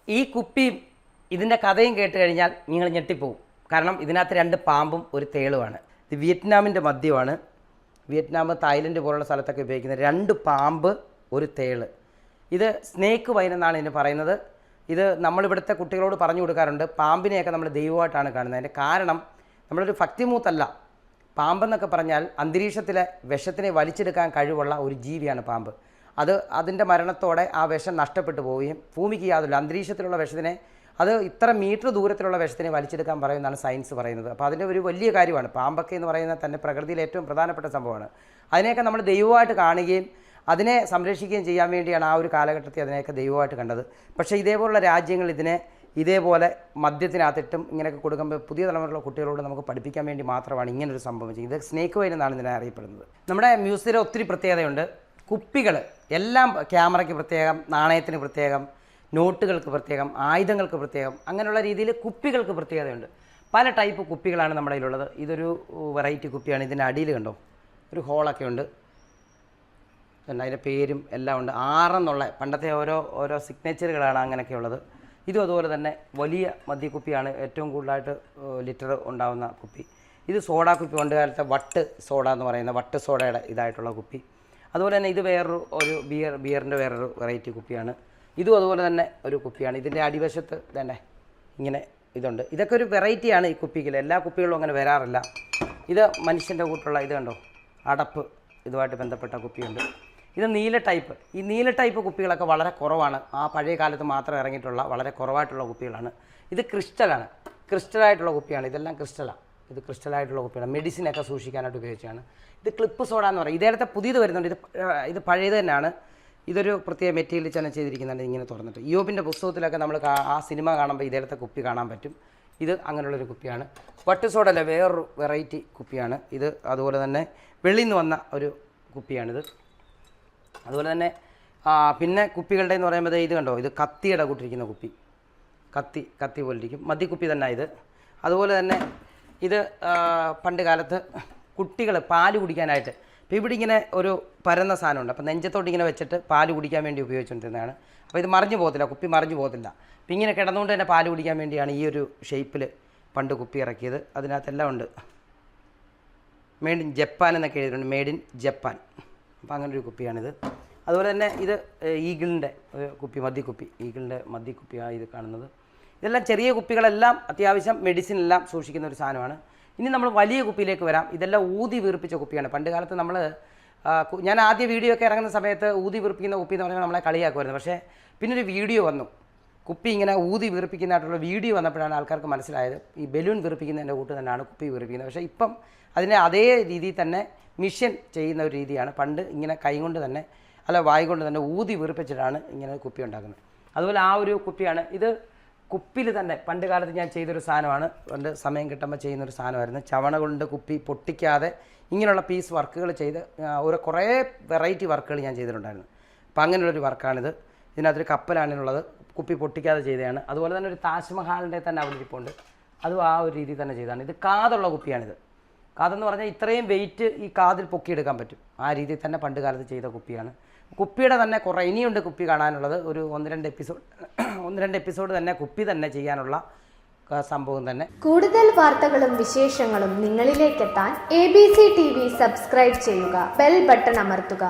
ഈ കുപ്പിയും ഇതിൻ്റെ കഥയും കേട്ട് കഴിഞ്ഞാൽ നിങ്ങൾ ഞെട്ടിപ്പോവും. കാരണം ഇതിനകത്ത് 2 പാമ്പും ഒരു തേളുമാണ്. ഇത് വിയറ്റ്നാമിൻ്റെ മദ്യമാണ്. വിയറ്റ്നാം, തായ്ലൻഡ് പോലുള്ള സ്ഥലത്തൊക്കെ ഉപയോഗിക്കുന്ന 2 പാമ്പ് ഒരു തേള്. ഇത് സ്നേക്ക് വൈൻ എന്നാണ് ഇതിന് പറയുന്നത്. ഇത് നമ്മളിവിടുത്തെ കുട്ടികളോട് പറഞ്ഞു കൊടുക്കാറുണ്ട്. പാമ്പിനെയൊക്കെ നമ്മൾ ദൈവമായിട്ടാണ് കാണുന്നത്. അതിൻ്റെ കാരണം നമ്മളൊരു ഭക്തിമൂത്തല്ല. പാമ്പെന്നൊക്കെ പറഞ്ഞാൽ അന്തരീക്ഷത്തിലെ വിഷത്തിനെ വലിച്ചെടുക്കാൻ കഴിവുള്ള ഒരു ജീവിയാണ് പാമ്പ്. അതിൻ്റെ മരണത്തോടെ ആ വിഷം നഷ്ടപ്പെട്ടു പോവുകയും ഭൂമിക്ക് യാതൊരു അന്തരീക്ഷത്തിലുള്ള വിഷത്തിനെ അത് ഇത്ര മീറ്റർ ദൂരത്തിലുള്ള വിഷത്തിനെ വലിച്ചെടുക്കാൻ പറയുന്നതാണ് സയൻസ് പറയുന്നത്. അപ്പോൾ അതിൻ്റെ ഒരു വലിയ കാര്യമാണ്. പാമ്പൊക്കെ എന്ന് പറയുന്നത് തന്നെ പ്രകൃതിയിൽ ഏറ്റവും പ്രധാനപ്പെട്ട സംഭവമാണ്. അതിനെയൊക്കെ നമ്മൾ ദൈവമായിട്ട് കാണുകയും അതിനെ സംരക്ഷിക്കുകയും ചെയ്യാൻ വേണ്ടിയാണ് ആ ഒരു കാലഘട്ടത്തിൽ അതിനെയൊക്കെ ദൈവമായിട്ട് കണ്ടത്. പക്ഷേ ഇതേപോലുള്ള രാജ്യങ്ങൾ ഇതിനെ ഇതേപോലെ മദ്യത്തിനകത്തിട്ടും ഇങ്ങനെയൊക്കെ കൊടുക്കുമ്പോൾ പുതിയ തലമുറയിലുള്ള കുട്ടികളോട് നമുക്ക് പഠിപ്പിക്കാൻ വേണ്ടി മാത്രമാണ് ഇങ്ങനൊരു സംഭവം ചെയ്യുന്നത്. ഇത് സ്നേക്ക് വൈൻ എന്നാണ് ഇതിനെ അറിയപ്പെടുന്നത്. നമ്മുടെ മ്യൂസിയത്തിലെ ഒത്തിരി പ്രത്യേകതയുണ്ട്. കുപ്പികൾ എല്ലാം ക്യാമറയ്ക്ക് പ്രത്യേകം, നാണയത്തിന് പ്രത്യേകം, നോട്ടുകൾക്ക് പ്രത്യേകം, ആയുധങ്ങൾക്ക് പ്രത്യേകം, അങ്ങനെയുള്ള രീതിയിൽ കുപ്പികൾക്ക് പ്രത്യേകതയുണ്ട്. പല ടൈപ്പ് കുപ്പികളാണ് നമ്മുടെ കയ്യിലുള്ളത്. ഇതൊരു വെറൈറ്റി കുപ്പിയാണ്. ഇതിൻ്റെ അടിയിൽ കണ്ടോ ഒരു ഹോളൊക്കെ ഉണ്ട്. അതിൻ്റെ പേരും എല്ലാം ഉണ്ട്. 6 എന്നുള്ള പണ്ടത്തെ ഓരോ സിഗ്നേച്ചറുകളാണ് അങ്ങനെയൊക്കെ ഉള്ളത്. ഇതും അതുപോലെ തന്നെ വലിയ മദ്യക്കുപ്പിയാണ്. ഏറ്റവും കൂടുതലായിട്ട് ലിറ്റർ ഉണ്ടാകുന്ന കുപ്പി. ഇത് സോഡ കുപ്പി, പണ്ട് കാലത്തെ വട്ട് സോഡ എന്ന് പറയുന്ന വട്ട് സോഡയുടെ ഇതായിട്ടുള്ള കുപ്പി. അതുപോലെ തന്നെ ഇത് ഒരു ബിയറിൻ്റെ വേറൊരു വെറൈറ്റി കുപ്പിയാണ്. ഇതും അതുപോലെ തന്നെ ഒരു കുപ്പിയാണ്. ഇതിൻ്റെ അടിവശത്ത് തന്നെ ഇങ്ങനെ ഇതുണ്ട്. ഇതൊക്കെ ഒരു വെറൈറ്റിയാണ് ഈ കുപ്പികൾ. എല്ലാ കുപ്പികളും അങ്ങനെ വരാറില്ല. ഇത് മനുഷ്യൻ്റെ കൂട്ടുള്ള ഇത് കണ്ടോ അടപ്പ്, ഇതുമായിട്ട് ബന്ധപ്പെട്ട കുപ്പിയുണ്ട്. ഇത് നീല ടൈപ്പ്. ഈ നീല ടൈപ്പ് കുപ്പികളൊക്കെ വളരെ കുറവാണ്. ആ പഴയ കാലത്ത് മാത്രം ഇറങ്ങിയിട്ടുള്ള വളരെ കുറവായിട്ടുള്ള കുപ്പികളാണ്. ഇത് ക്രിസ്റ്റലാണ്. ക്രിസ്റ്റലായിട്ടുള്ള കുപ്പിയാണ്. ഇതെല്ലാം ക്രിസ്റ്റലാണ്. ഇത് ക്രിസ്റ്റലായിട്ടുള്ള കുപ്പിയാണ്. മെഡിസിനൊക്കെ സൂക്ഷിക്കാനായിട്ട് ഉപയോഗിച്ചാണ്. ഇത് ക്ലിപ്പ് സോഡ എന്ന് പറയും. ഇതേലത്തെ പുതിയത് വരുന്നുണ്ട്. ഇത് പഴയത് തന്നെയാണ്. ഇതൊരു പ്രത്യേക മെറ്റീരിയൽ തന്നെ ചെയ്തിരിക്കുന്നുണ്ട്. ഇങ്ങനെ തുറന്നിട്ട് യോബിൻ്റെ പുസ്തകത്തിലൊക്കെ നമ്മൾ ആ സിനിമ കാണുമ്പോൾ ഇതേലത്തെ കുപ്പി കാണാൻ പറ്റും. ഇത് അങ്ങനെയുള്ളൊരു കുപ്പിയാണ്. വട്ട് സോഡല്ല, വേറൊരു വെറൈറ്റി കുപ്പിയാണ് ഇത്. അതുപോലെ തന്നെ വെളിയിൽ നിന്ന് വന്ന ഒരു കുപ്പിയാണിത്. അതുപോലെ തന്നെ പിന്നെ കുപ്പികളുടെ എന്ന് പറയുമ്പോൾ ഇത് കണ്ടോ, ഇത് കത്തിയുടെ കൂട്ടിരിക്കുന്ന കുപ്പി. കത്തി പോലിരിക്കും. മദ്യക്കുപ്പി തന്നെ ഇത്. അതുപോലെ തന്നെ ഇത് പണ്ട് കാലത്ത് കുട്ടികൾ പാല് കുടിക്കാനായിട്ട്, ഇപ്പോൾ ഇവിടെ ഇങ്ങനെ ഒരു പരന്ന സാധനമുണ്ട്. അപ്പോൾ നെഞ്ചത്തോട്ട് ഇങ്ങനെ വെച്ചിട്ട് പാല് കുടിക്കാൻ വേണ്ടി ഉപയോഗിച്ചുകൊണ്ടിരുന്നതാണ്. അപ്പോൾ ഇത് മറിഞ്ഞു പോകത്തില്ല, കുപ്പി മറിഞ്ഞു പോകത്തില്ല. അപ്പോൾ ഇങ്ങനെ കിടന്നുകൊണ്ട് തന്നെ പാല് കുടിക്കാൻ വേണ്ടിയാണ് ഈ ഒരു ഷേപ്പിൽ പണ്ട് കുപ്പി ഇറക്കിയത്. അതിനകത്തെല്ലാം ഉണ്ട്. മെയ്ഡ് ഇൻ ജപ്പാൻ എന്നൊക്കെ എഴുതിയിട്ടുണ്ട്. Made in Japan. അപ്പോൾ അങ്ങനൊരു കുപ്പിയാണിത്. അതുപോലെ തന്നെ ഇത് ഈഗിളിൻ്റെ ഒരു കുപ്പി, മദ്യക്കുപ്പി. ഈഗിളിൻ്റെ മദ്യക്കുപ്പിയാണ് ഇത് കാണുന്നത്. ഇതെല്ലാം ചെറിയ കുപ്പികളെല്ലാം അത്യാവശ്യം മെഡിസിൻ എല്ലാം സൂക്ഷിക്കുന്ന ഒരു സാധനമാണ്. ഇനി നമ്മൾ വലിയ കുപ്പിയിലേക്ക് വരാം. ഇതെല്ലാം ഊതി വീർപ്പിച്ച കുപ്പിയാണ്. പണ്ട് കാലത്ത് ഞാൻ ആദ്യ വീഡിയോ ഒക്കെ ഇറങ്ങുന്ന സമയത്ത് ഊതി വീർപ്പിക്കുന്ന കുപ്പി എന്ന് പറഞ്ഞാൽ നമ്മളെ കളിയാക്കുമായിരുന്നു. പക്ഷേ പിന്നൊരു വീഡിയോ വന്നു. കുപ്പി ഇങ്ങനെ ഊതി വീർപ്പിക്കുന്നതായിട്ടുള്ള വീഡിയോ വന്നപ്പോഴാണ് ആൾക്കാർക്ക് മനസ്സിലായത് ഈ ബലൂൺ വീർപ്പിക്കുന്നതിൻ്റെ കൂട്ട് തന്നെയാണ് കുപ്പി വീർപ്പിക്കുന്നത്. പക്ഷേ ഇപ്പം അതിനെ അതേ രീതിയിൽ തന്നെ മിഷ്യൻ ചെയ്യുന്ന ഒരു രീതിയാണ്. പണ്ട് ഇങ്ങനെ കൈ കൊണ്ട് തന്നെ വായ് കൊണ്ട് തന്നെ ഊതി വീർപ്പിച്ചിട്ടാണ് ഇങ്ങനെ കുപ്പി ഉണ്ടാക്കുന്നത്. അതുപോലെ ആ ഒരു കുപ്പിയാണ് ഇത്. കുപ്പിയിൽ തന്നെ പണ്ട് കാലത്ത് ഞാൻ ചെയ്തൊരു സാധനമാണ്. പണ്ട് സമയം കിട്ടുമ്പോൾ ചെയ്യുന്നൊരു സാധനമായിരുന്നു. ചവണ കൊണ്ട് കുപ്പി പൊട്ടിക്കാതെ ഇങ്ങനെയുള്ള പീസ് വർക്കുകൾ ചെയ്ത് കുറേ വെറൈറ്റി വർക്കുകൾ ഞാൻ ചെയ്തിട്ടുണ്ടായിരുന്നു. അപ്പം അങ്ങനെയുള്ളൊരു വർക്കാണിത്. ഇതിനകത്തൊരു കപ്പലാണുള്ളത്. കുപ്പി പൊട്ടിക്കാതെ ചെയ്തതാണ്. അതുപോലെ തന്നെ ഒരു താജ്മഹാലിൻ്റെ തന്നെ അവതരിപ്പുണ്ട്. അതും ആ ഒരു രീതിയിൽ തന്നെ ചെയ്തതാണ്. ഇത് കാതുള്ള കുപ്പിയാണിത്. കാതെന്ന് പറഞ്ഞാൽ ഇത്രയും വെയിറ്റ് ഈ കാതിൽ പൊക്കിയെടുക്കാൻ പറ്റും. ആ രീതിയിൽ തന്നെ പണ്ട് കാലത്ത് ചെയ്ത കുപ്പിയാണ്. കുപ്പിയുടെ തന്നെ കുറേ ഇനിയുണ്ട് കുപ്പി കാണാനുള്ളത്. ഒരു 1-2 എപ്പിസോഡ് തന്നെ കുപ്പി തന്നെ ചെയ്യാനുള്ള സംഭവം തന്നെ. കൂടുതൽ വാർത്തകളും വിശേഷങ്ങളും നിങ്ങളിലേക്കെത്താൻ ABC TV സബ്സ്ക്രൈബ് ചെയ്യുക, ബെൽ ബട്ടൺ അമർത്തുക.